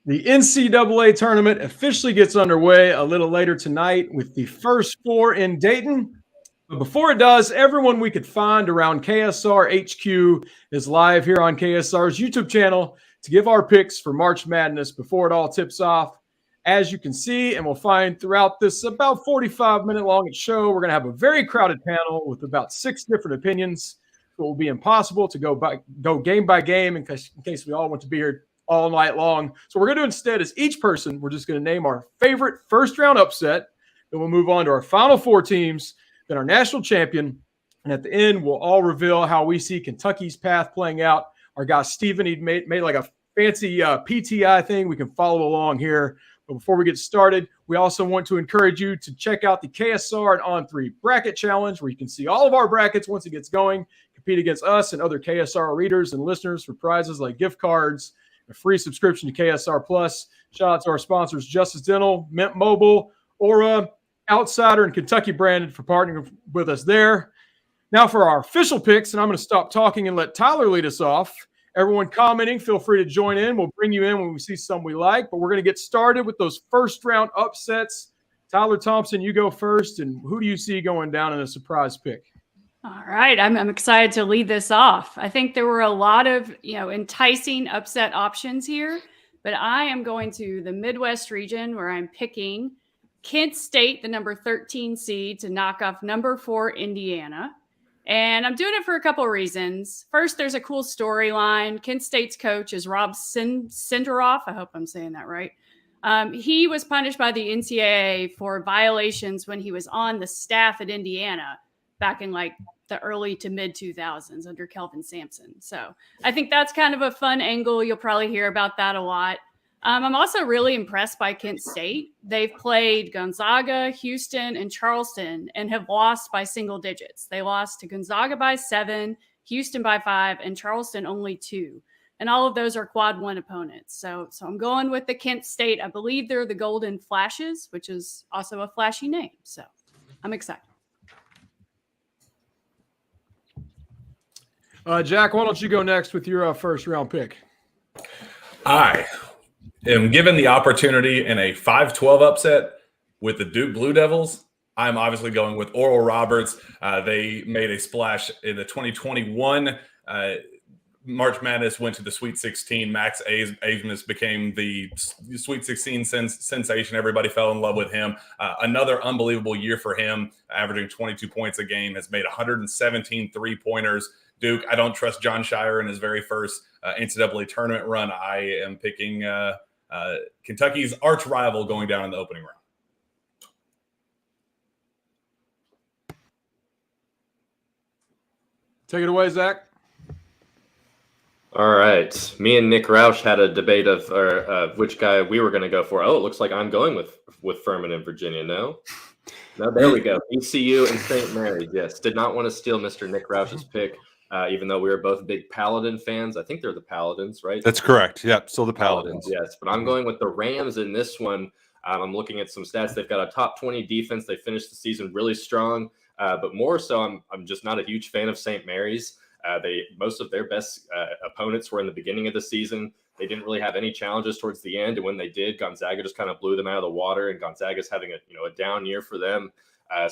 The NCAA tournament officially gets underway a little later tonight with the first four in Dayton. But before it does, everyone we could find around KSR HQ is live here on KSR's YouTube channel to give our picks for March Madness before it all tips off. As you can see, and we'll find throughout this about 45-minute long show, we're going to have a very crowded panel with about 6 different opinions. It will be impossible to go game by game in case we all want to be here all night long. So what we're going to do instead is each person, we're just going to name our favorite first round upset. Then we'll move on to our final 4 teams, then our national champion. And at the end, we'll all reveal how we see Kentucky's path playing out. Our guy, Steven, he made like a fancy PTI thing. We can follow along here. But before we get started, we also want to encourage you to check out the KSR and On3 Bracket Challenge, where you can see all of our brackets once it gets going, compete against us and other KSR readers and listeners for prizes like gift cards, a free subscription to KSR Plus. Shout out to our sponsors, Justice Dental, Mint Mobile, Aura, Outsider, and Kentucky Branded for partnering with us there. Now for our official picks, and I'm going to stop talking and let Tyler lead us off. Everyone commenting, feel free to join in. We'll bring you in when we see some we like, but we're going to get started with those first-round upsets. Tyler Thompson, you go first, and who do you see going down in a surprise pick? All right, I'm excited to lead this off. I think there were a lot of enticing upset options here, but I am going to the Midwest region where I'm picking Kent State, the number 13 seed, to knock off number 4 Indiana. And I'm doing it for a couple of reasons. First, there's a cool storyline. Kent State's coach is Rob Sinderoff. I hope I'm saying that right. He was punished by the NCAA for violations when he was on the staff at Indiana back in like the early to mid 2000s under Kelvin Sampson. So I think that's kind of a fun angle. You'll probably hear about that a lot. I'm also really impressed by Kent State. They've played Gonzaga, Houston, and Charleston and have lost by single digits. They lost to Gonzaga by 7, Houston by 5, and Charleston only 2. And all of those are quad 1 opponents. So I'm going with the Kent State. I believe they're the Golden Flashes, which is also a flashy name. So I'm excited. Jack, why don't you go next with your first round pick? I am given the opportunity in a 5-12 upset with the Duke Blue Devils. I'm obviously going with Oral Roberts. They made a splash in the 2021 March Madness, went to the Sweet 16. Max Abmas became the Sweet 16 sensation. Everybody fell in love with him. Another unbelievable year for him, averaging 22 points a game, has made 117 three-pointers. Duke, I don't trust John Shire in his very first NCAA tournament run. I am picking Kentucky's arch rival going down in the opening round. Take it away, Zach. All right. Me and Nick Roush had a debate of which guy we were going to go for. Oh, it looks like I'm going with Furman in Virginia. No, there we go. ECU and St. Mary's. Yes. Did not want to steal Mr. Nick Roush's pick, even though we were both big Paladin fans. I think they're the Paladins, right? That's correct. Yep. Still the Paladins. Yes. But I'm going with the Rams in this one. I'm looking at some stats. They've got a top 20 defense. They finished the season really strong. But more so, I'm just not a huge fan of St. Mary's. Most of their best opponents were in the beginning of the season. They didn't really have any challenges towards the end, and when they did, Gonzaga just kind of blew them out of the water. And Gonzaga's having a down year for them.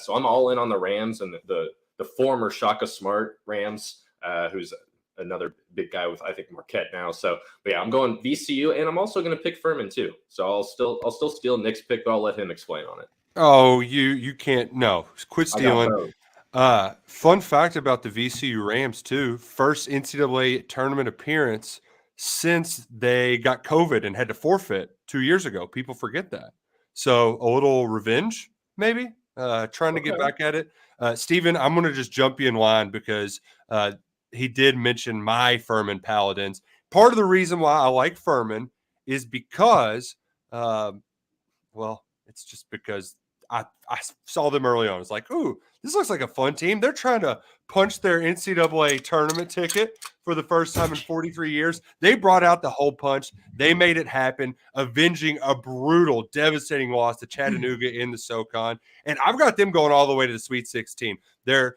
So I'm all in on the Rams and the former Shaka Smart Rams, who's another big guy with, I think, Marquette now. So, but yeah, I'm going VCU, and I'm also going to pick Furman too. So I'll still steal Nick's pick, but I'll let him explain on it. Oh, you can't. No, quit stealing. Fun fact about the VCU Rams too. First NCAA tournament appearance since they got COVID and had to forfeit 2 years ago. People forget that. So a little revenge, maybe, trying to get back at it. Steven, I'm going to just jump you in line because he did mention my Furman Paladins. Part of the reason why I like Furman is because, it's just because I saw them early on. It's like, ooh, this looks like a fun team. They're trying to punch their NCAA tournament ticket for the first time in 43 years. They brought out the whole punch. They made it happen, avenging a brutal, devastating loss to Chattanooga in the SoCon. And I've got them going all the way to the Sweet 16. They're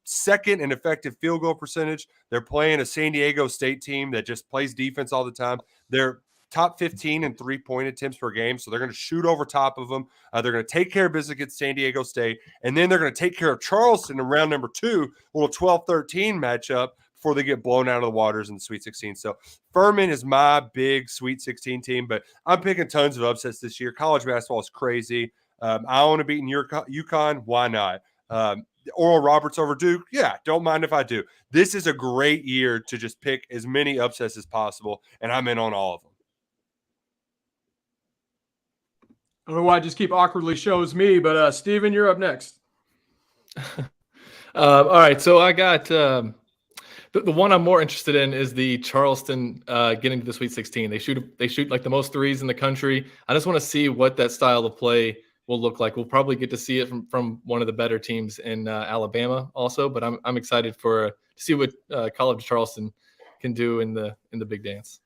second in effective field goal percentage. They're playing a San Diego State team that just plays defense all the time. They're top 15 in 3-point attempts per game. So they're going to shoot over top of them. They're going to take care of business against San Diego State. And then they're going to take care of Charleston in round number 2, little 12-13 matchup before they get blown out of the waters in the Sweet 16. So Furman is my big Sweet 16 team, but I'm picking tons of upsets this year. College basketball is crazy. I want to beat UConn. Why not? Oral Roberts over Duke. Yeah, don't mind if I do. This is a great year to just pick as many upsets as possible, and I'm in on all of them. I don't know why I just keep awkwardly shows me, but Steven, you're up next. All right, so I got the one I'm more interested in is the Charleston getting to the Sweet 16. They shoot like the most threes in the country. I just want to see what that style of play will look like. We'll probably get to see it from one of the better teams in Alabama also, but I'm excited to see what College Charleston can do in the big dance.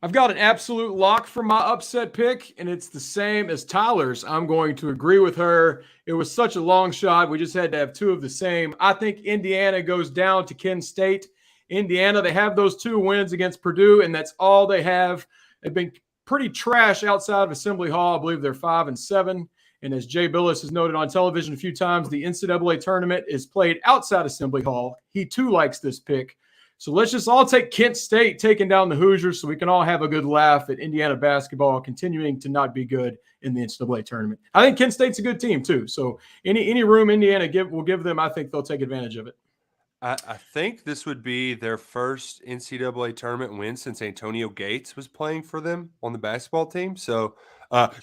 I've got an absolute lock for my upset pick, and it's the same as Tyler's. I'm going to agree with her. It was such a long shot. We just had to have 2 of the same. I think Indiana goes down to Kent State. Indiana, they have those 2 wins against Purdue, and that's all they have. They've been pretty trash outside of Assembly Hall. I believe they're 5-7. And as Jay Billis has noted on television a few times, the NCAA tournament is played outside Assembly Hall. He too likes this pick. So let's just all take Kent State taking down the Hoosiers so we can all have a good laugh at Indiana basketball continuing to not be good in the NCAA tournament. I think Kent State's a good team too. So any room Indiana will give them, I think they'll take advantage of it. I think this would be their first NCAA tournament win since Antonio Gates was playing for them on the basketball team. So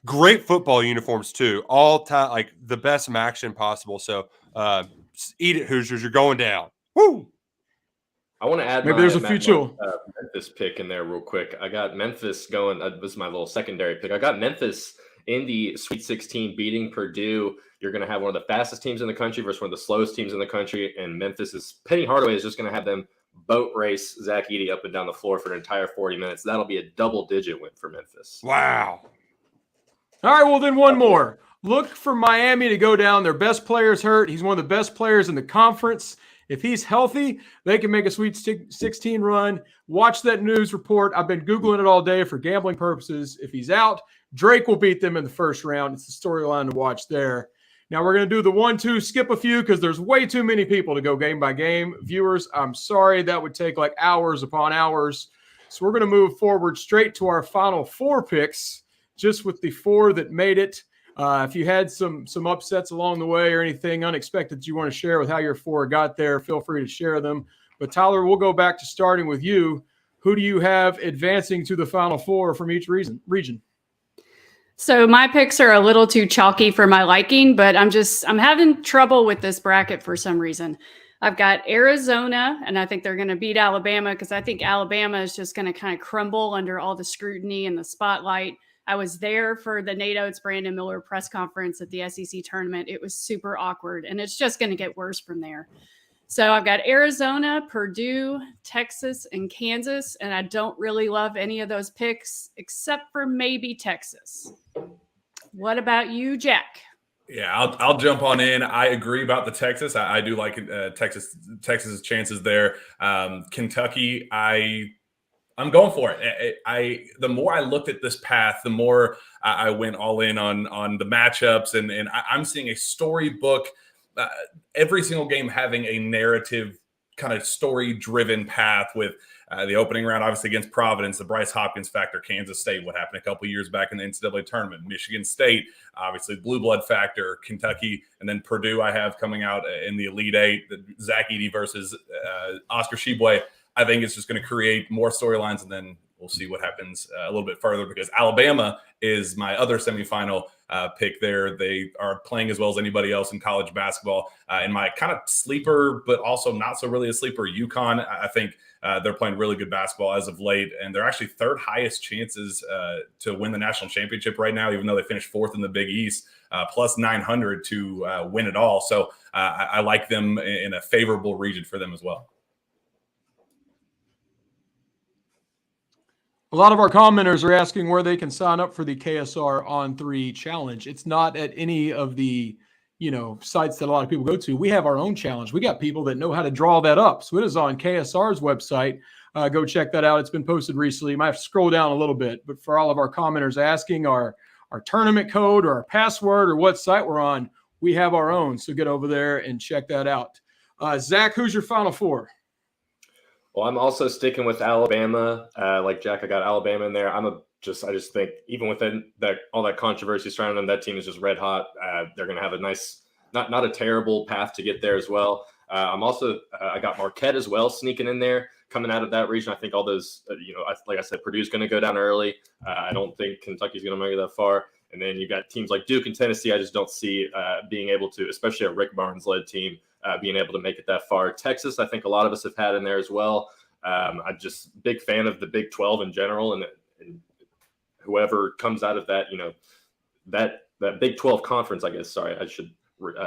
great football uniforms too, all time, like the best action possible. So eat it, Hoosiers, you're going down. Woo! I want to add maybe there's a future Memphis pick in there real quick. I got Memphis going. This is my little secondary pick. I got Memphis in the Sweet 16 beating Purdue. You're going to have one of the fastest teams in the country versus one of the slowest teams in the country. And Penny Hardaway is just going to have them boat race Zach Edey up and down the floor for an entire 40 minutes. That'll be a double-digit win for Memphis. Wow. All right, well, then one more. Look for Miami to go down. Their best player's hurt. He's one of the best players in the conference. If he's healthy, they can make a Sweet 16 run. Watch that news report. I've been Googling it all day for gambling purposes. If he's out, Drake will beat them in the first round. It's the storyline to watch there. Now we're going to do the 1-2, skip a few because there's way too many people to go game by game. Viewers, I'm sorry. That would take like hours upon hours. So we're going to move forward straight to our final 4 picks, just with the 4 that made it. If you had some upsets along the way or anything unexpected that you want to share with how your 4 got there, feel free to share them. But Tyler, we'll go back to starting with you. Who do you have advancing to the final 4 from each region? So my picks are a little too chalky for my liking, but I'm having trouble with this bracket for some reason. I've got Arizona, and I think they're going to beat Alabama because I think Alabama is just going to kind of crumble under all the scrutiny and the spotlight. I was there for the Nate Oates, Brandon Miller press conference at the SEC tournament. It was super awkward, and it's just going to get worse from there. So I've got Arizona, Purdue, Texas, and Kansas, and I don't really love any of those picks except for maybe Texas. What about you, Jack? Yeah, I'll jump on in. I agree about the Texas. I do like Texas's chances there. Kentucky, I'm going for it. The more I looked at this path, the more I went all in on the matchups, and I'm seeing a storybook. Every single game having a narrative kind of story-driven path with the opening round, obviously against Providence, the Bryce Hopkins factor, Kansas State, what happened a couple of years back in the NCAA tournament, Michigan State, obviously blue blood factor, Kentucky, and then Purdue I have coming out in the Elite Eight, the Zach Edey versus Oscar Tshiebwe. I think it's just going to create more storylines, and then we'll see what happens a little bit further because Alabama is my other semifinal pick there. They are playing as well as anybody else in college basketball. And my kind of sleeper, but also not so really a sleeper, UConn. I think they're playing really good basketball as of late, and they're actually 3rd highest chances to win the national championship right now, even though they finished 4th in the Big East, plus 900 to win it all. So I like them in a favorable region for them as well. A lot of our commenters are asking where they can sign up for the KSR on 3 challenge. It's not at any of the sites that a lot of people go to. We have our own challenge. We got people that know how to draw that up. So it is on KSR's website. Go check that out. It's been posted recently. You might have to scroll down a little bit, but for all of our commenters asking our tournament code or our password or what site we're on, we have our own. So get over there and check that out. Zach, who's your Final Four? Well, I'm also sticking with Alabama. Like Jack, I got Alabama in there. I just think even within all that controversy surrounding them, that team is just red hot. They're going to have a nice, not a terrible path to get there as well. I'm also I got Marquette as well sneaking in there, coming out of that region. I think all those, like I said, Purdue's going to go down early. I don't think Kentucky's going to make it that far. And then you've got teams like Duke and Tennessee. I just don't see being able to, especially a Rick Barnes-led team, being able to make it that far. Texas, I think a lot of us have had in there as well. I'm just big fan of the Big 12 in general, and whoever comes out of that, that Big 12 conference, I guess. Sorry, I should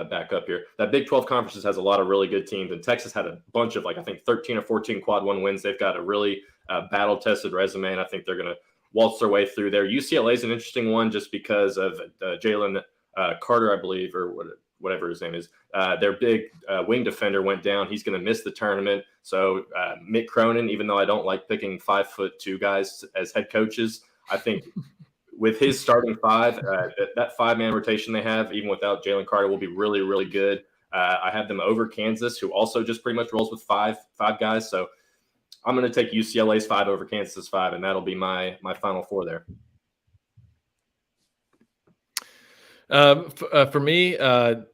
back up here. That Big 12 conference has a lot of really good teams, and Texas had a bunch of, I think 13 or 14 quad one wins. They've got a really battle-tested resume, and I think they're going to waltz their way through there. UCLA is an interesting one just because of Jalen Carter, I believe, or whatever his name is. Their big wing defender went down. He's going to miss the tournament. So Mick Cronin, even though I don't like picking 5'2" guys as head coaches, I think with his starting five, that five-man rotation they have, even without Jalen Carter, will be really, really good. I have them over Kansas, who also just pretty much rolls with five guys. So I'm going to take UCLA's 5 over Kansas's 5, and that'll be my Final Four there. For me, I'm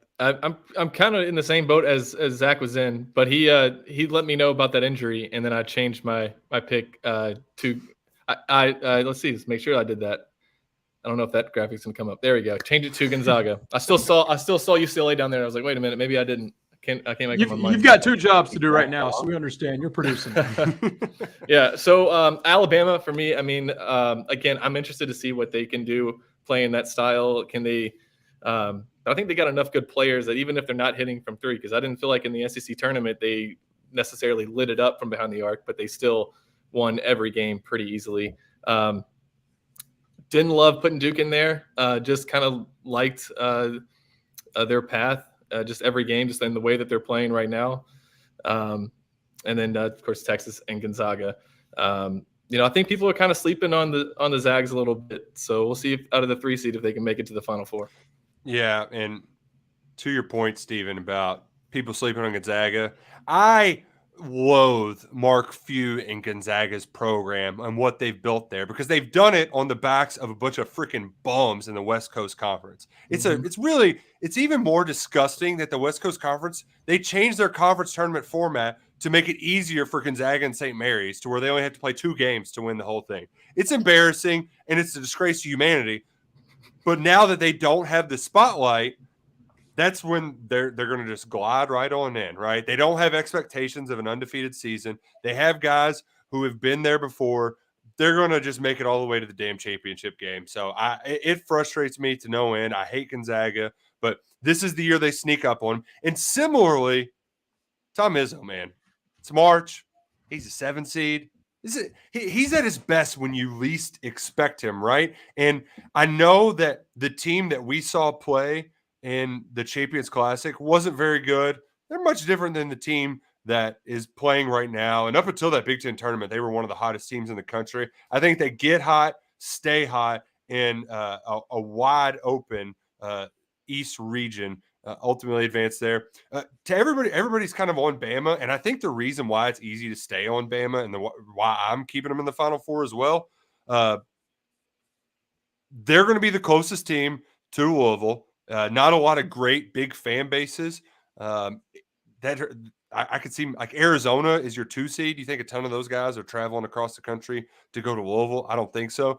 kind of in the same boat as Zach was in, but he let me know about that injury, and then I changed my pick to let's see, let's make sure I did that. I don't know if that graphic's gonna come up. There we go. Change it to Gonzaga. I still saw UCLA down there. I was like, wait a minute, maybe I didn't. I can't make up my mind. You've got 2 jobs to do right now, so we understand. You're producing. Yeah. So Alabama for me. I mean, again, I'm interested to see what they can do playing that style. Can they? I think they got enough good players that even if they're not hitting from 3, because I didn't feel like in the SEC tournament they necessarily lit it up from behind the arc, but they still won every game pretty easily. Didn't love putting Duke in there. Just kind of liked their path. Just every game, just in the way that they're playing right now. And then, of course, Texas and Gonzaga. I think people are kind of sleeping on the Zags a little bit. So we'll see if out of the 3 seed if they can make it to the Final Four. Yeah, and to your point, Stephen, about people sleeping on Gonzaga, I loathe Mark Few and Gonzaga's program and what they've built there because they've done it on the backs of a bunch of freaking bums in the West Coast Conference. It's even more disgusting that the West Coast Conference, they changed their conference tournament format to make it easier for Gonzaga and St. Mary's to where they only have to play 2 games to win the whole thing. It's embarrassing and it's a disgrace to humanity. But now that they don't have the spotlight, that's when they're going to just glide right on in, right? They don't have expectations of an undefeated season. They have guys who have been there before. They're going to just make it all the way to the damn championship game. So it frustrates me to no end. I hate Gonzaga, but this is the year they sneak up on them. And similarly, Tom Izzo, man, it's March. He's a 7 seed. He's at his best when you least expect him, right? And I know that the team that we saw play in the Champions Classic wasn't very good. They're much different than the team that is playing right now. And up until that Big Ten tournament, they were one of the hottest teams in the country. I think they get hot, stay hot in a wide open East region. Ultimately advance there. To everybody's kind of on Bama, and I think the reason why it's easy to stay on Bama and why I'm keeping them in the Final Four as well, they're going to be the closest team to Louisville. Not a lot of great big fan bases. I could see like Arizona is your 2 seed. You think a ton of those guys are traveling across the country to go to Louisville? I don't think so.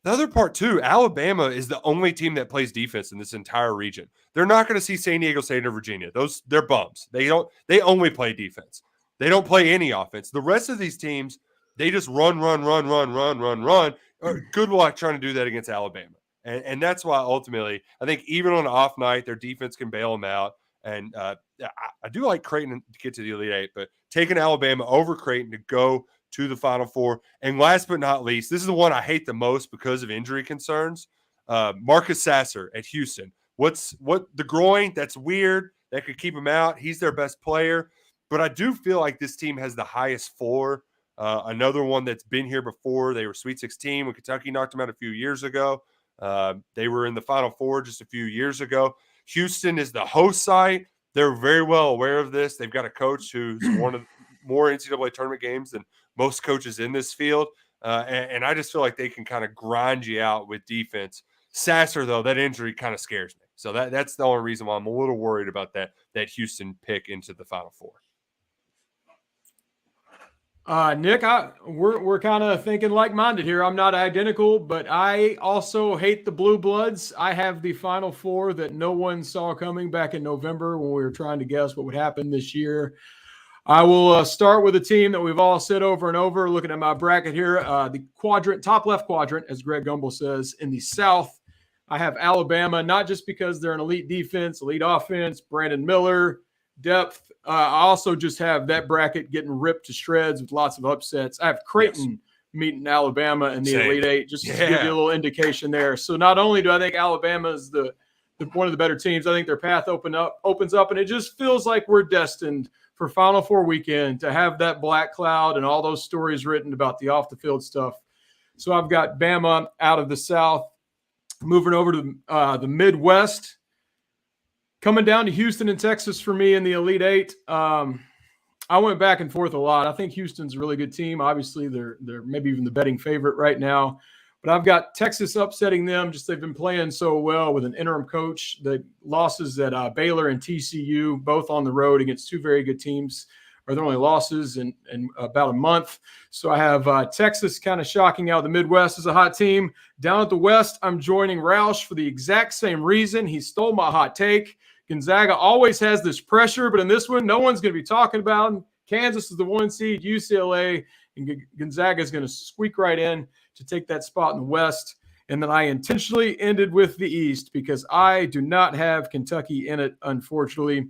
The other part, too, Alabama is the only team that plays defense in this entire region. They're not going to see San Diego State or Virginia. They're bums. They only play defense. They don't play any offense. The rest of these teams, they just run. Good luck trying to do that against Alabama. And that's why ultimately, I think even on an off night, their defense can bail them out. And I do like Creighton to get to the Elite 8, but taking Alabama over Creighton to go to the Final Four. And last but not least, this is the one I hate the most because of injury concerns. Marcus Sasser at Houston. what the groin, that's weird. That could keep him out. He's their best player. But I do feel like this team has the highest floor. Another one that's been here before. They were Sweet 16 when Kentucky knocked them out a few years ago. They were in the Final Four just a few years ago. Houston is the host site. They're very well aware of this. They've got a coach who's won more NCAA tournament games than most coaches in this field. And I just feel like they can kind of grind you out with defense. Sasser, though, that injury kind of scares me. So that's the only reason why I'm a little worried about that Houston pick into the Final Four. Nick, we're kind of thinking like-minded here. I'm not identical, but I also hate the Blue Bloods. I have the Final Four that no one saw coming back in November when we were trying to guess what would happen this year. I will start with a team that we've all said over and over, looking at my bracket here. The quadrant, top left quadrant, as Greg Gumbel says, in the South, I have Alabama, not just because they're an elite defense, elite offense, Brandon Miller, depth. I also just have that bracket getting ripped to shreds with lots of upsets. I have Creighton meeting Alabama in the Elite Eight, just to give you a little indication there. So not only do I think Alabama is the one of the better teams, I think their path opens up, and it just feels like we're destined for Final Four weekend to have that black cloud and all those stories written about the off-the-field stuff. So I've got Bama out of the South, moving over to the Midwest. Coming down to Houston and Texas for me in the Elite Eight. I went back and forth a lot. I think Houston's a really good team. Obviously, they're maybe even the betting favorite right now. But I've got Texas upsetting them. Just they've been playing so well with an interim coach. The losses at Baylor and TCU, both on the road against two very good teams, are their only losses in about a month. So I have Texas kind of shocking out. The Midwest is a hot team. Down at the West, I'm joining Roush for the exact same reason. He stole my hot take. Gonzaga always has this pressure, but in this one, no one's going to be talking about him. Kansas is the 1 seed, UCLA, and Gonzaga is going to squeak right in to take that spot in the West. And then I intentionally ended with the East because I do not have Kentucky in it, unfortunately.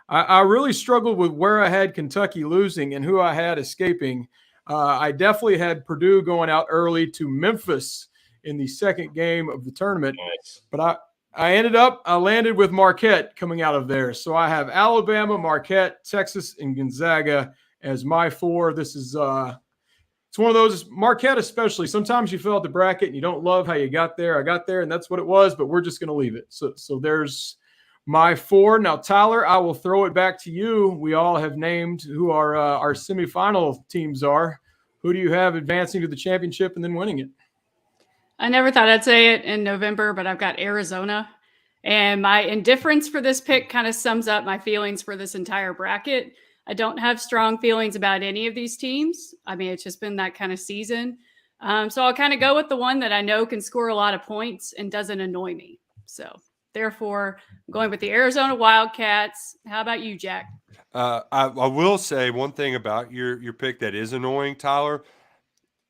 I really struggled with where I had Kentucky losing and who I had escaping. I definitely had Purdue going out early to Memphis in the second game of the tournament. Nice. But I landed with Marquette coming out of there. So I have Alabama, Marquette, Texas, and Gonzaga as my four. This is it's one of those, Marquette especially. Sometimes you fill out the bracket and you don't love how you got there. I got there and that's what it was, but we're just going to leave it. So there's my four. Now, Tyler, I will throw it back to you. We all have named who our semifinal teams are. Who do you have advancing to the championship and then winning it? I never thought I'd say it in November, but I've got Arizona. And my indifference for this pick kind of sums up my feelings for this entire bracket. I don't have strong feelings about any of these teams. I mean, it's just been that kind of season. So I'll kind of go with the one that I know can score a lot of points and doesn't annoy me. So therefore, I'm going with the Arizona Wildcats. How about you, Jack? I will say one thing about your pick that is annoying, Tyler.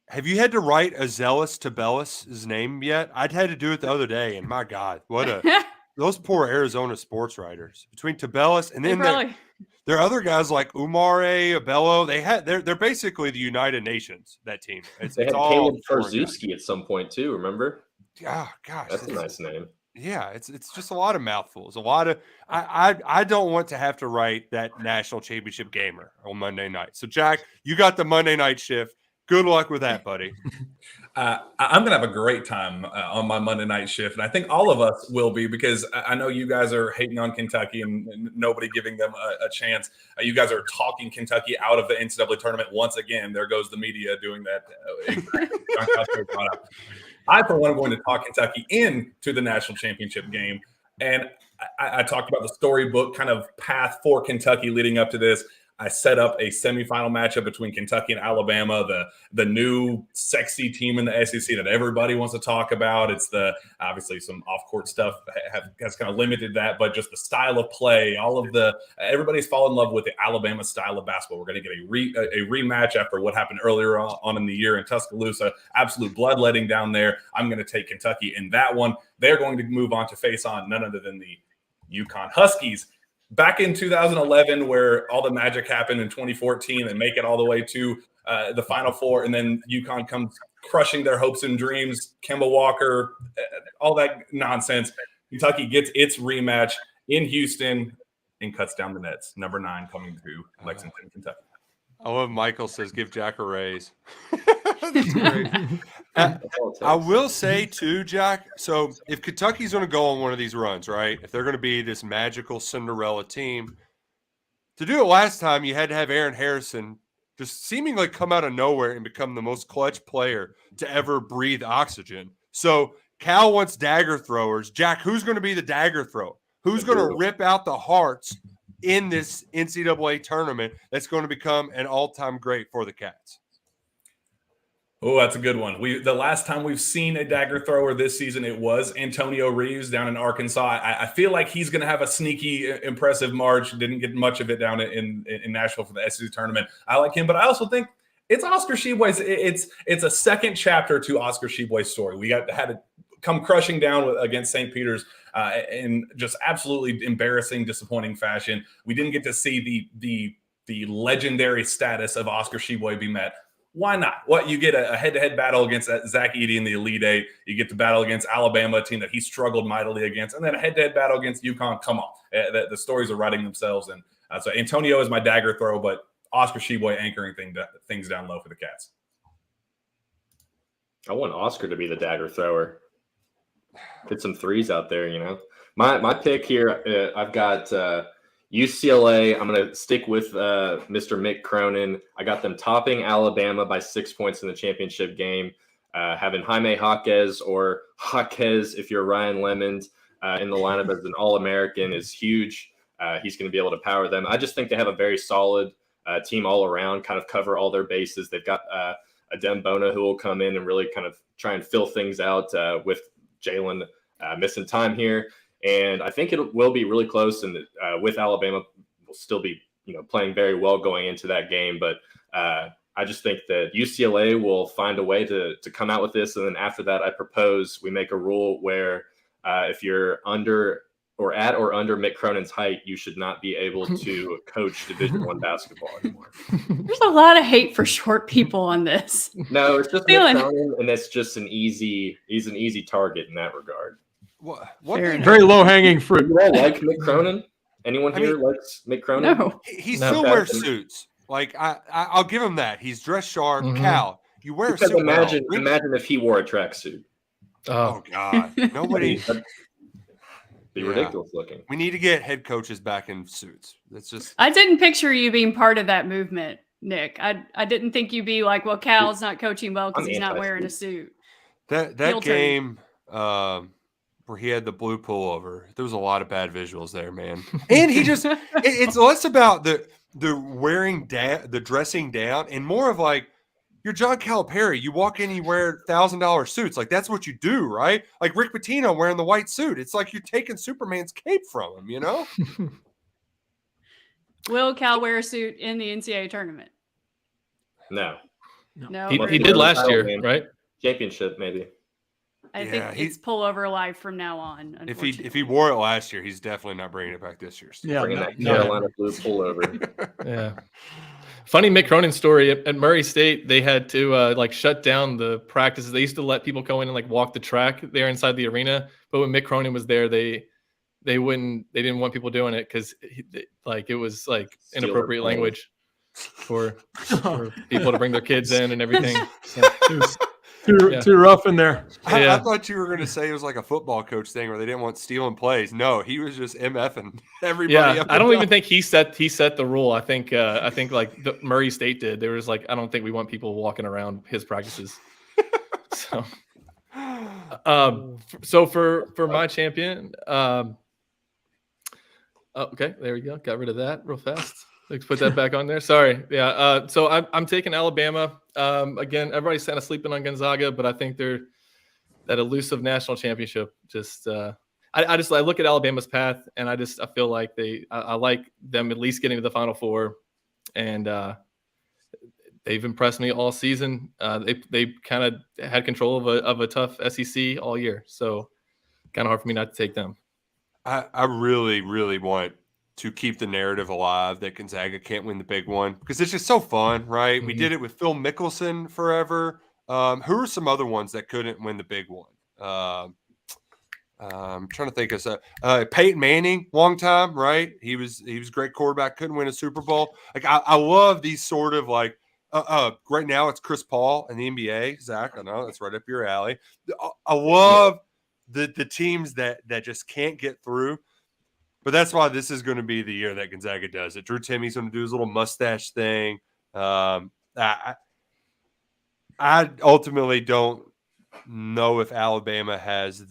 Have you had to write Azelis Tabellis' name yet? I'd had to do it the other day, and my God, those poor Arizona sports writers between Tabellis and then there are other guys like Umare, Abello. They're basically the United Nations. That team. They had Caleb Farzewski at some point too. Remember? Oh gosh, that's a nice name. Yeah, it's just a lot of mouthfuls. A lot of I don't want to have to write that national championship gamer on Monday night. So Jack, you got the Monday night shift. Good luck with that, buddy. I'm going to have a great time on my Monday night shift. And I think all of us will be, because I know you guys are hating on Kentucky and nobody giving them a chance. You guys are talking Kentucky out of the NCAA tournament once again. There goes the media doing that. I, for one, am going to talk Kentucky into the national championship game. And I talked about the storybook kind of path for Kentucky leading up to this. I set up a semifinal matchup between Kentucky and Alabama, the new sexy team in the SEC that everybody wants to talk about. It's obviously some off-court stuff has kind of limited that, but just the style of play, everybody's fallen in love with the Alabama style of basketball. We're going to get a rematch after what happened earlier on in the year in Tuscaloosa. Absolute bloodletting down there. I'm going to take Kentucky in that one. They're going to move on to face on none other than the UConn Huskies. Back in 2011, where all the magic happened in 2014 and make it all the way to the Final Four, and then UConn comes crushing their hopes and dreams, Kemba Walker, all that nonsense. Kentucky gets its rematch in Houston and cuts down the Nets. Number 9 coming to Lexington, Kentucky. I love Michael says, give Jack a raise. That's great. I will say, too, Jack, so if Kentucky's going to go on one of these runs, right, if they're going to be this magical Cinderella team, to do it last time, you had to have Aaron Harrison just seemingly come out of nowhere and become the most clutch player to ever breathe oxygen. So Cal wants dagger throwers. Jack, who's going to be the dagger thrower? Who's going to rip out the hearts in this NCAA tournament that's going to become an all-time great for the Cats? Oh, that's a good one. The last time we've seen a dagger thrower this season, it was Antonio Reeves down in Arkansas. I feel like he's going to have a sneaky, impressive March. Didn't get much of it down in Nashville for the SEC tournament. I like him, but I also think it's Oscar Tshiebwe's. It's a second chapter to Oscar Tshiebwe's story. We had to come crushing down against St. Peter's in just absolutely embarrassing, disappointing fashion. We didn't get to see the legendary status of Oscar Tshiebwe be met. Why not? You get a head-to-head battle against Zach Edey in the Elite Eight. You get the battle against Alabama, a team that he struggled mightily against, and then a head-to-head battle against UConn. Come on. The stories are writing themselves. And so Antonio is my dagger throw, but Oscar Tshiebwe anchoring things down low for the Cats. I want Oscar to be the dagger thrower. Hit some threes out there, you know. My pick here, I've got UCLA. I'm going to stick with Mr. Mick Cronin. I got them topping Alabama by 6 points in the championship game. Having Jaime Jaquez, or Jaquez if you're Ryan Lemond, in the lineup as an All-American is huge. He's going to be able to power them. I just think they have a very solid team all around, kind of cover all their bases. They've got a Dem Bona who will come in and really kind of try and fill things out with Jalen missing time here. And I think it will be really close, and with Alabama, will still be playing very well going into that game. But I just think that UCLA will find a way to come out with this. And then after that, I propose we make a rule where if you're under Mick Cronin's height, you should not be able to coach Division I basketball anymore. There's a lot of hate for short people on this. No, it's just Mick Cronin, and that's just an easy target in that regard. Very low-hanging fruit. You all like Mick Cronin? Anyone here likes Mick Cronin? No. He still wears suits. Like I'll give him that. He's dressed sharp. Mm-hmm. Cal, you wear because a suit. Imagine if he wore a tracksuit. Oh God, nobody. Be ridiculous looking. We need to get head coaches back in suits. That's just. I didn't picture you being part of that movement, Nick. I didn't think you'd be like, well, Cal's not coaching well because he's not wearing a suit. That game where he had the blue pullover, there was a lot of bad visuals there, man. And he just it's less about the wearing down, the dressing down, and more of like, you're John Calipari. You walk in, you wear $1,000 suits. Like, that's what you do, right? Like Rick Pitino wearing the white suit. It's like you're taking Superman's cape from him, you know? Will Cal wear a suit in the NCAA tournament? No. He did last year, right? Championship, maybe. I think it's pullover live from now on. If he wore it last year, he's definitely not bringing it back this year. Yeah, bringing that Carolina blue pullover. Yeah. Funny Mick Cronin story at Murray State. They had to shut down the practices. They used to let people go in and walk the track there inside the arena. But when Mick Cronin was there, they didn't want people doing it because it was inappropriate language for people to bring their kids in and everything. So, Too rough in there. I thought you were going to say it was like a football coach thing where they didn't want stealing plays. No, he was just MFing everybody. Yeah, I don't even think he set the rule. I think like the Murray State did. There was I don't think we want people walking around his practices. So, so for my champion, okay, there we go. Got rid of that real fast. Let's put that back on there. Sorry. Yeah. So I'm taking Alabama. Again, everybody's kind of sleeping on Gonzaga, but I think they're that elusive national championship. Just I look at Alabama's path, and I feel like I like them at least getting to the Final Four, and they've impressed me all season. They kind of had control of a tough SEC all year, so kind of hard for me not to take them. I really, really want to keep the narrative alive that Gonzaga can't win the big one because it's just so fun, right? Mm-hmm. We did it with Phil Mickelson forever. Who are some other ones that couldn't win the big one? I'm trying to think of Peyton Manning, long time, right? He was a great quarterback, couldn't win a Super Bowl. Like I love these sort of like right now it's Chris Paul in the NBA. Zach, I know that's right up your alley. I love the teams that just can't get through. But that's why this is going to be the year that Gonzaga does it. Drew Timmy's going to do his little mustache thing. I ultimately don't know if Alabama has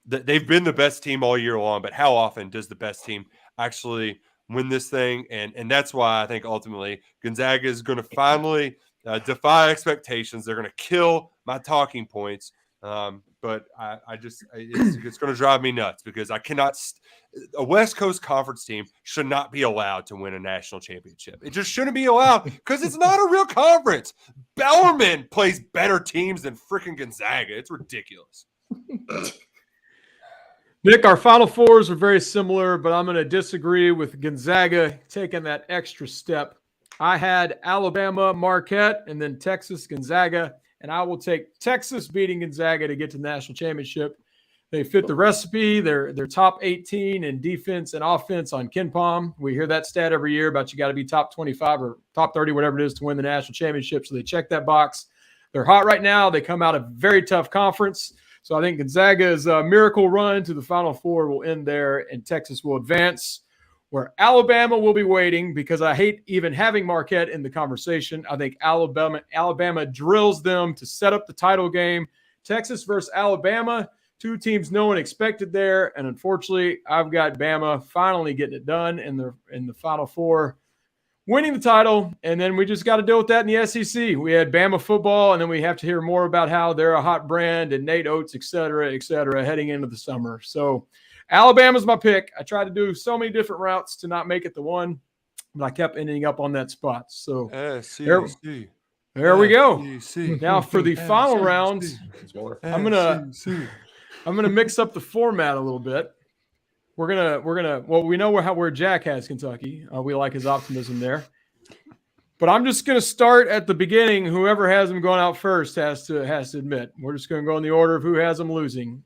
they've been the best team all year long, but how often does the best team actually win this thing? And that's why I think ultimately Gonzaga is going to finally defy expectations. They're going to kill my talking points. But it's going to drive me nuts because I cannot a West Coast Conference team should not be allowed to win a national championship. It just shouldn't be allowed because it's not a real conference. Bellarmine plays better teams than freaking Gonzaga. It's ridiculous. Nick, our Final Fours are very similar, but I'm going to disagree with Gonzaga taking that extra step. I had Alabama, Marquette, and then Texas, Gonzaga. And I will take Texas beating Gonzaga to get to the national championship. They fit the recipe. They're top 18 in defense and offense on KenPom. We hear that stat every year about you got to be top 25 or top 30, whatever it is, to win the national championship. So they check that box. They're hot right now. They come out of a very tough conference. So I think Gonzaga's miracle run to the Final Four will end there, and Texas will advance. Where Alabama will be waiting, because I hate even having Marquette in the conversation. I think Alabama drills them to set up the title game. Texas versus Alabama, two teams no one expected there, and unfortunately, I've got Bama finally getting it done in the Final Four, winning the title, and then we just got to deal with that in the SEC. We had Bama football, and then we have to hear more about how they're a hot brand and Nate Oates, et cetera, heading into the summer. So Alabama's my pick. I tried to do so many different routes to not make it the one, but I kept ending up on that spot. So there we go. Now for the final round, I'm gonna mix up the format a little bit. We're gonna well, we know where Jack has Kentucky. We like his optimism there. But I'm just gonna start at the beginning. Whoever has them going out first has to admit. We're just gonna go in the order of who has them losing.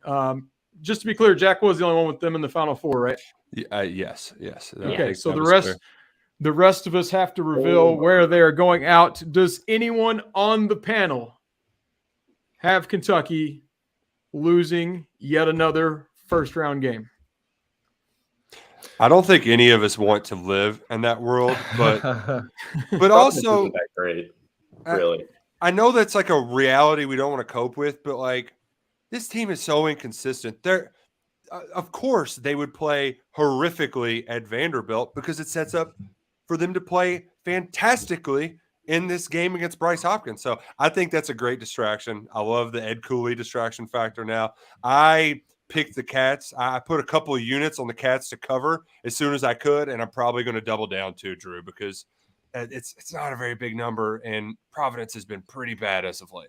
Just to be clear, Jack was the only one with them in the Final Four, right? Yes. Okay, so the rest of us have to reveal where they are going out. Does anyone on the panel have Kentucky losing yet another first-round game? I don't think any of us want to live in that world, but also that great, really. I know that's like a reality we don't want to cope with, but like, this team is so inconsistent. Of course, they would play horrifically at Vanderbilt because it sets up for them to play fantastically in this game against Bryce Hopkins. So I think that's a great distraction. I love the Ed Cooley distraction factor now. I picked the Cats. I put a couple of units on the Cats to cover as soon as I could, and I'm probably going to double down too, Drew, because it's not a very big number, and Providence has been pretty bad as of late.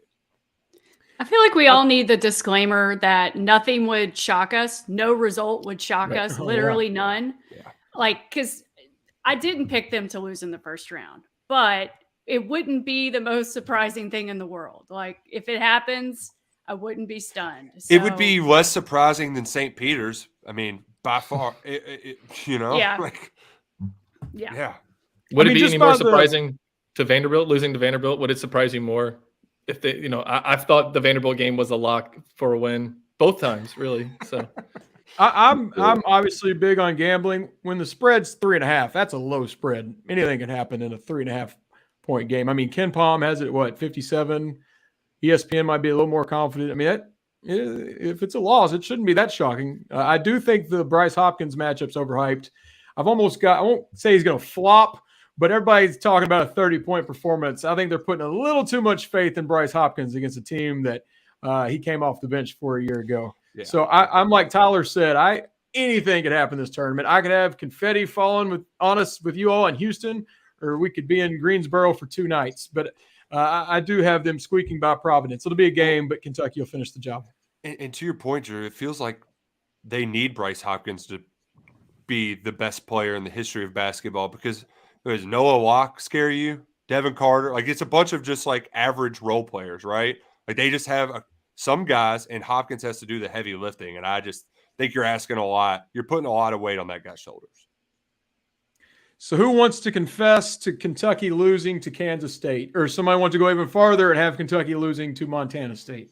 I feel like we all need the disclaimer that nothing would shock us. No result would shock us. Literally none. Yeah. Like, because I didn't pick them to lose in the first round, but it wouldn't be the most surprising thing in the world. Like, if it happens, I wouldn't be stunned. So, it would be less surprising than St. Peter's. I mean, by far, Yeah. Yeah. Would it be any more surprising to Vanderbilt, losing to Vanderbilt? Would it surprise you more if they, I've thought the Vanderbilt game was a lock for a win both times, really. So I'm obviously big on gambling. When the spread's 3.5, that's a low spread. Anything can happen in a 3.5 point game. I mean, KenPom has it 57. ESPN might be a little more confident. I mean, if it's a loss, it shouldn't be that shocking. I do think the Bryce Hopkins matchup's overhyped. I won't say he's going to flop, but everybody's talking about a 30-point performance. I think they're putting a little too much faith in Bryce Hopkins against a team that he came off the bench for a year ago. Yeah. So I'm like Tyler said, anything could happen this tournament. I could have confetti falling on us with you all in Houston, or we could be in Greensboro for 2 nights. But I do have them squeaking by Providence. It'll be a game, but Kentucky will finish the job. And to your point, Drew, it feels like they need Bryce Hopkins to be the best player in the history of basketball, because does Noah Locke scare you? Devin Carter? Like, it's a bunch of just like average role players, right? Like, they just have some guys, and Hopkins has to do the heavy lifting. And think you're asking a lot. You're putting a lot of weight on that guy's shoulders. So who wants to confess to Kentucky losing to Kansas State? Or somebody wants to go even farther and have Kentucky losing to Montana State?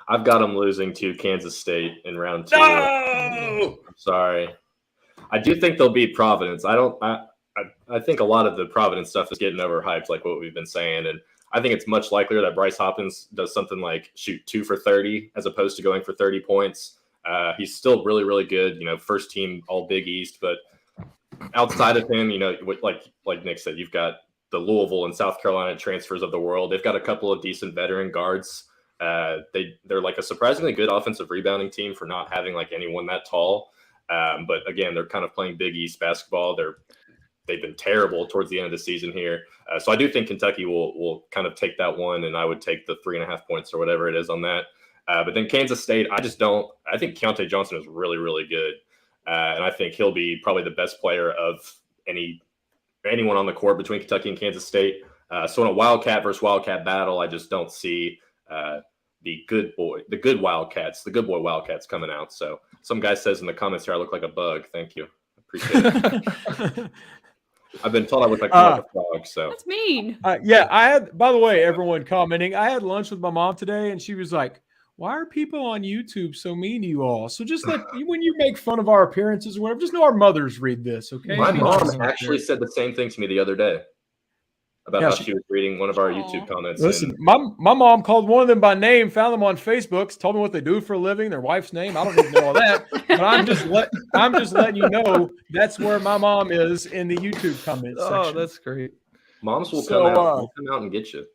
I've got them losing to Kansas State in round 2. No! I'm sorry. I do think they'll beat Providence. I think a lot of the Providence stuff is getting overhyped, like what we've been saying. And I think it's much likelier that Bryce Hopkins does something like shoot 2 for 30 as opposed to going for 30 points. He's still really, really good, first team all Big East. But outside of him, like Nick said, you've got the Louisville and South Carolina transfers of the world. They've got a couple of decent veteran guards. They're like a surprisingly good offensive rebounding team for not having like anyone that tall. But again, they're kind of playing Big East basketball. They've been terrible towards the end of the season here. So I do think Kentucky will kind of take that one, and I would take the 3.5 points or whatever it is on that. But then Kansas State, I think Keontae Johnson is really, really good. And I think he'll be probably the best player of anyone on the court between Kentucky and Kansas State. So in a Wildcat versus Wildcat battle, I just don't see the good boy Wildcats coming out. So some guy says in the comments here, I look like a bug. Thank you. Appreciate it. I've been told I look like a frog. So that's mean. Yeah, I had. By the way, everyone commenting, I had lunch with my mom today, and she was like, "Why are people on YouTube so mean to you all?" So just when you make fun of our appearances or whatever, just know our mothers read this, okay? My mom actually said the same thing to me the other day about how she was reading one of our YouTube comments. Listen, my mom called one of them by name, found them on Facebook, told me what they do for a living, their wife's name. I don't even know all that, but I'm just letting you know that's where my mom is in the YouTube comments section. Oh, that's great. Moms will come out. We'll come out and get you.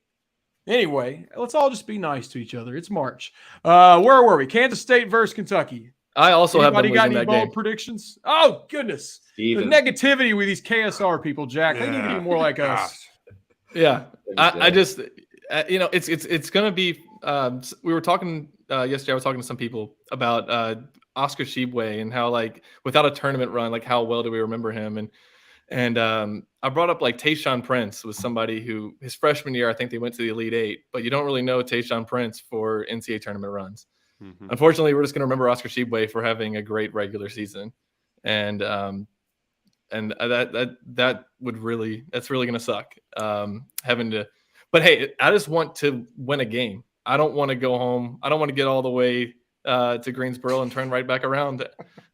Anyway, let's all just be nice to each other. It's March. Where were we? Kansas State versus Kentucky. I also have them losing that game. Anybody got any bold predictions? Oh, goodness. Steven. The negativity with these KSR people, Jack. They need to be more like us. Yeah. I just, it's going to be, we were talking yesterday, I was talking to some people about Oscar Tshiebwe and how, like, without a tournament run, like, how well do we remember him? And I brought up, like, Tayshaun Prince was somebody who his freshman year, I think they went to the Elite Eight, but you don't really know Tayshaun Prince for NCAA tournament runs. Mm-hmm. Unfortunately, we're just going to remember Oscar Tshiebwe for having a great regular season. And that would really, that's really going to suck having to, but hey, I just want to win a game. I don't want to go home. I don't want to get all the way to Greensboro and turn right back around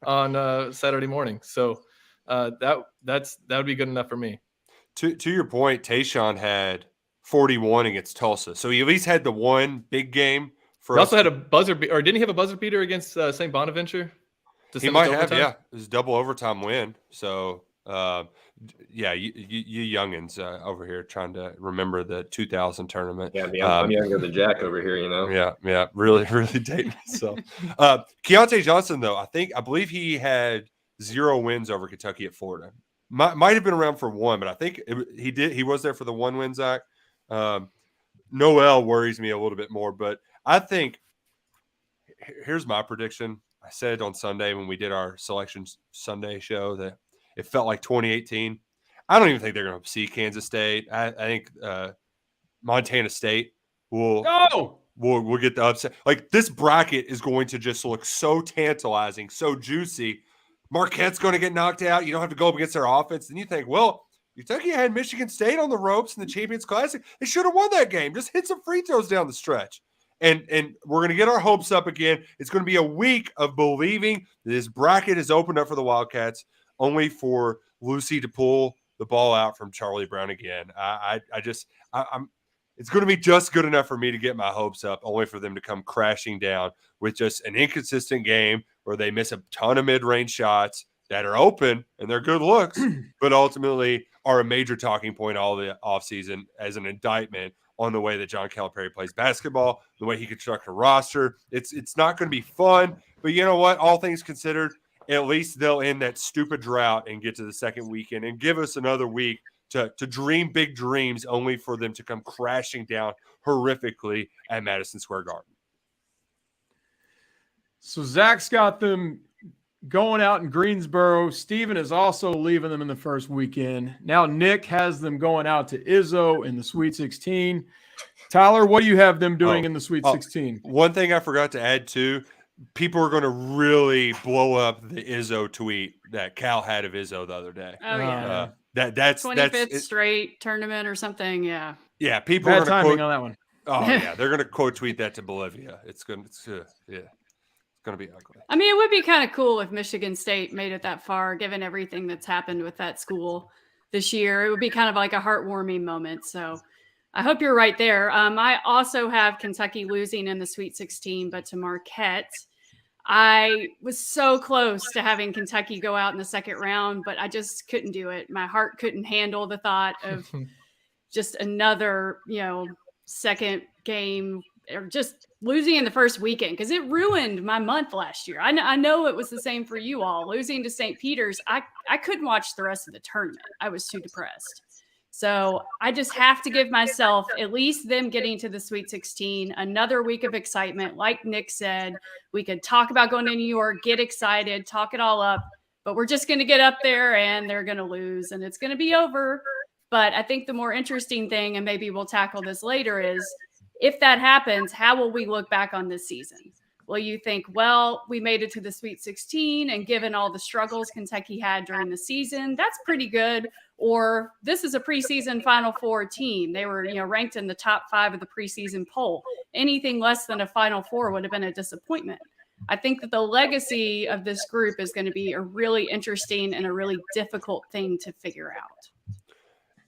on Saturday morning. So that would be good enough for me. To your point, Tayshaun had 41 against Tulsa. So he at least had the one big game. He also had a buzzer or didn't he have a buzzer beater against St. Bonaventure? He might have, yeah. It was a double overtime win. So, yeah, you youngins over here trying to remember the 2000 tournament. Yeah, I'm younger than Jack over here, you know. Yeah, really dating myself. Keontae Johnson, though, I believe he had 0 wins over Kentucky at Florida. Might have been around for one, but I think he did. He was there for the one win, Zach. Noel worries me a little bit more, but I think here's my prediction. I said on Sunday when we did our Selection Sunday show that it felt like 2018. I don't even think they're going to see Kansas State. I think Montana State will get the upset. Like, this bracket is going to just look so tantalizing, so juicy. Marquette's going to get knocked out. You don't have to go up against their offense. And you think, well, Kentucky had Michigan State on the ropes in the Champions Classic. They should have won that game. Just hit some free throws down the stretch. And we're going to get our hopes up again. It's going to be a week of believing that this bracket is opened up for the Wildcats, only for Lucy to pull the ball out from Charlie Brown again. It's going to be just good enough for me to get my hopes up, only for them to come crashing down with just an inconsistent game where they miss a ton of mid-range shots that are open and they're good looks, but ultimately are a major talking point all the offseason as an indictment on the way that John Calipari plays basketball, the way he constructs a roster. It's not going to be fun, but you know what? All things considered, at least they'll end that stupid drought and get to the second weekend and give us another week to dream big dreams, only for them to come crashing down horrifically at Madison Square Garden. So Zach's got them going out in Greensboro. Steven is also leaving them in the first weekend. Now Nick has them going out to Izzo in the Sweet 16. Tyler, what do you have them doing in the Sweet 16? One thing I forgot to add too, people are going to really blow up the Izzo tweet that Cal had of Izzo the other day. Oh yeah. That's 25th straight tournament or something. Yeah. Yeah, people Bad are going to timing quote. on that one. Oh yeah, they're going to quote tweet that to Bolivia. It's going to be ugly. I mean, it would be kind of cool if Michigan State made it that far, given everything that's happened with that school this year. It would be kind of like a heartwarming moment. So I hope you're right there. I also have Kentucky losing in the Sweet 16, but to Marquette. I was so close to having Kentucky go out in the second round, but I just couldn't do it. My heart couldn't handle the thought of just another, second game or just losing in the first weekend, because it ruined my month last year. I know it was the same for you all. Losing to St. Peter's, I couldn't watch the rest of the tournament. I was too depressed. So I just have to give myself at least them getting to the Sweet 16, another week of excitement. Like Nick said, we could talk about going to New York, get excited, talk it all up, but we're just going to get up there and they're going to lose and it's going to be over. But I think the more interesting thing, and maybe we'll tackle this later, is if that happens, how will we look back on this season? Will you think, well, we made it to the Sweet 16 and given all the struggles Kentucky had during the season, that's pretty good. Or this is a preseason Final Four team. They were, ranked in the top 5 of the preseason poll. Anything less than a Final Four would have been a disappointment. I think that the legacy of this group is going to be a really interesting and a really difficult thing to figure out.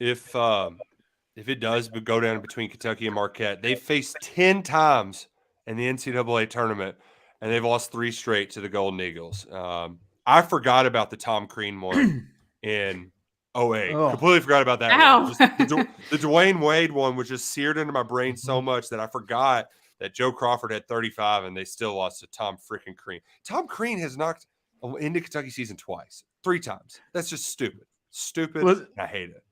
If it does go down between Kentucky and Marquette, they've faced 10 times in the NCAA tournament, and they've lost 3 straight to the Golden Eagles. I forgot about the Tom Crean one in 08. Completely forgot about that one. The Dwayne Wade one was just seared into my brain so much that I forgot that Joe Crawford had 35 and they still lost to Tom freaking Crean. Tom Crean has knocked into Kentucky season 3 times. That's just stupid. I hate it.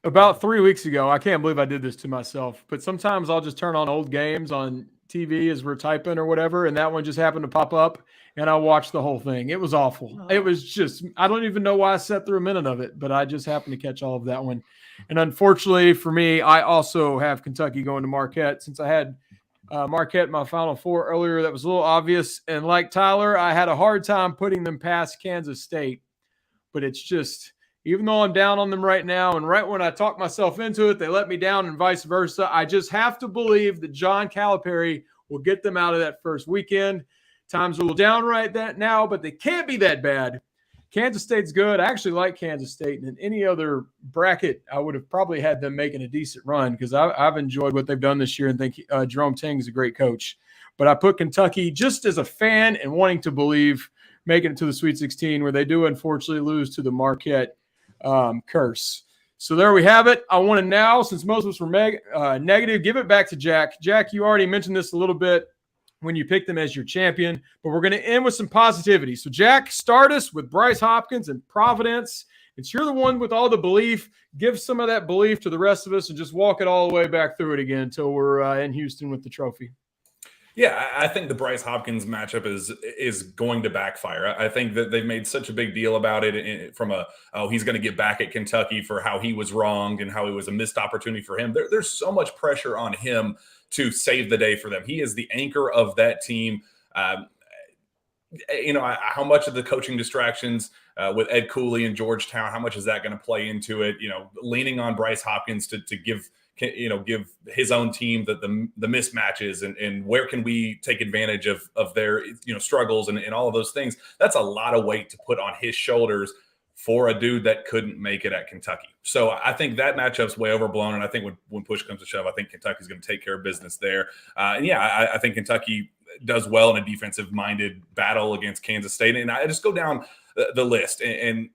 About 3 weeks ago, I can't believe I did this to myself, but sometimes I'll just turn on old games on TV as we're typing or whatever, and that one just happened to pop up, and I watched the whole thing. It was awful. It was just, I don't even know why I sat through a minute of it, but I just happened to catch all of that one. And unfortunately for me, I also have Kentucky going to Marquette. Since I had Marquette in my Final Four earlier, that was a little obvious. And like Tyler, I had a hard time putting them past Kansas State, but it's just, even though I'm down on them right now, and right when I talk myself into it, they let me down and vice versa. I just have to believe that John Calipari will get them out of that first weekend. Times are a little down right now, but they can't be that bad. Kansas State's good. I actually like Kansas State. And in any other bracket, I would have probably had them making a decent run because I've enjoyed what they've done this year and think Jerome Tang is a great coach. But I put Kentucky just as a fan and wanting to believe making it to the Sweet 16, where they do unfortunately lose to the Marquette curse. So there we have it. I want to now, since most of us were negative, give it back to Jack. Jack, you already mentioned this a little bit when you picked them as your champion, but we're going to end with some positivity. So Jack, start us with Bryce Hopkins and Providence. Since you're the one with all the belief, give some of that belief to the rest of us and just walk it all the way back through it again until we're in Houston with the trophy. Yeah, I think the Bryce Hopkins matchup is going to backfire. I think that they've made such a big deal about it from he's going to get back at Kentucky for how he was wronged and how it was a missed opportunity for him. There's so much pressure on him to save the day for them. He is the anchor of that team. How much of the coaching distractions with Ed Cooley in Georgetown, how much is that going to play into it? Leaning on Bryce Hopkins to give his own team the mismatches and where can we take advantage of their struggles and all of those things. That's a lot of weight to put on his shoulders for a dude that couldn't make it at Kentucky. So I think that matchup's way overblown. And I think when push comes to shove, I think Kentucky's going to take care of business there. I think Kentucky does well in a defensive minded battle against Kansas State. And I just go down the list and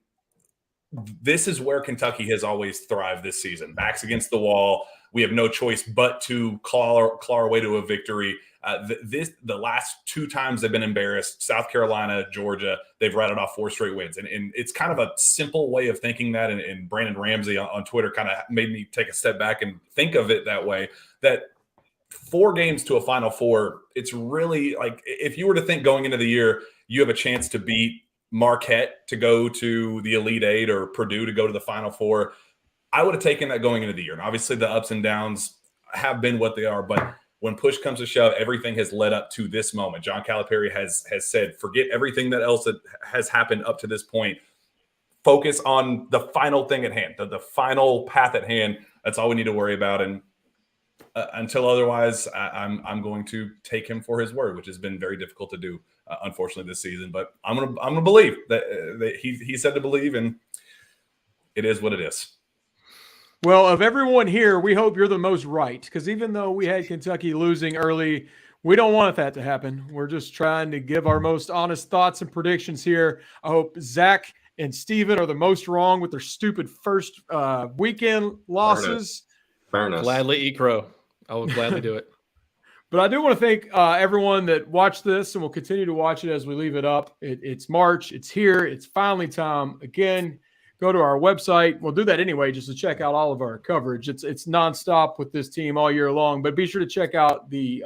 this is where Kentucky has always thrived this season. Backs against the wall. We have no choice but to claw our way to a victory. The last 2 times they've been embarrassed, South Carolina, Georgia, they've rattled off 4 straight wins. And it's kind of a simple way of thinking that. And Brandon Ramsey on Twitter kind of made me take a step back and think of it that way, that 4 games to a Final Four, it's really like if you were to think going into the year, you have a chance to beat Marquette to go to the Elite Eight or Purdue to go to the Final Four, I would have taken that going into the year. And obviously the ups and downs have been what they are, but when push comes to shove, everything has led up to this moment. John Calipari has said, forget everything that else that has happened up to this point. Focus on the final thing at hand, the final path at hand. That's all we need to worry about. And until otherwise, I'm going to take him for his word, which has been very difficult to do, unfortunately, this season. But I'm gonna believe that he said to believe, and it is what it is. Well, of everyone here, we hope you're the most right, because even though we had Kentucky losing early, we don't want that to happen. We're just trying to give our most honest thoughts and predictions here. I hope Zach and Steven are the most wrong with their stupid first weekend losses. Fairness. Gladly eat crow. I will gladly do it. But I do want to thank everyone that watched this and will continue to watch it as we leave it up. It's March. It's here. It's finally time. Again, go to our website. We'll do that anyway just to check out all of our coverage. It's nonstop with this team all year long. But be sure to check out the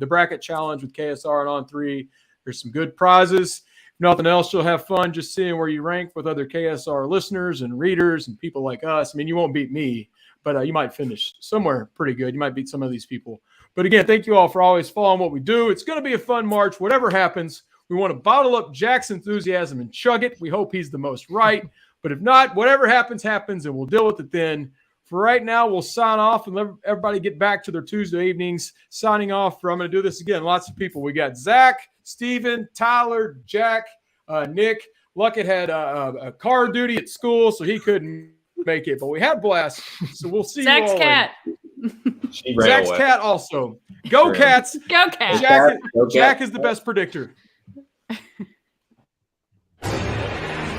bracket challenge with KSR and On3. There's some good prizes. If nothing else, you'll have fun just seeing where you rank with other KSR listeners and readers and people like us. I mean, you won't beat me, but you might finish somewhere pretty good. You might beat some of these people. But again, thank you all for always following what we do. It's going to be a fun March. Whatever happens, we want to bottle up Jack's enthusiasm and chug it. We hope he's the most right. But if not, whatever happens, happens, and we'll deal with it then. For right now, we'll sign off and let everybody get back to their Tuesday evenings. Signing off I'm going to do this again. Lots of people. We got Zach, Steven, Tyler, Jack, Nick. Luckett had a car duty at school, so he couldn't make it. But we had blast. So we'll see Zach's you all cat. Zach's cat also. Go Cats. Go Cats. Jack is the best predictor.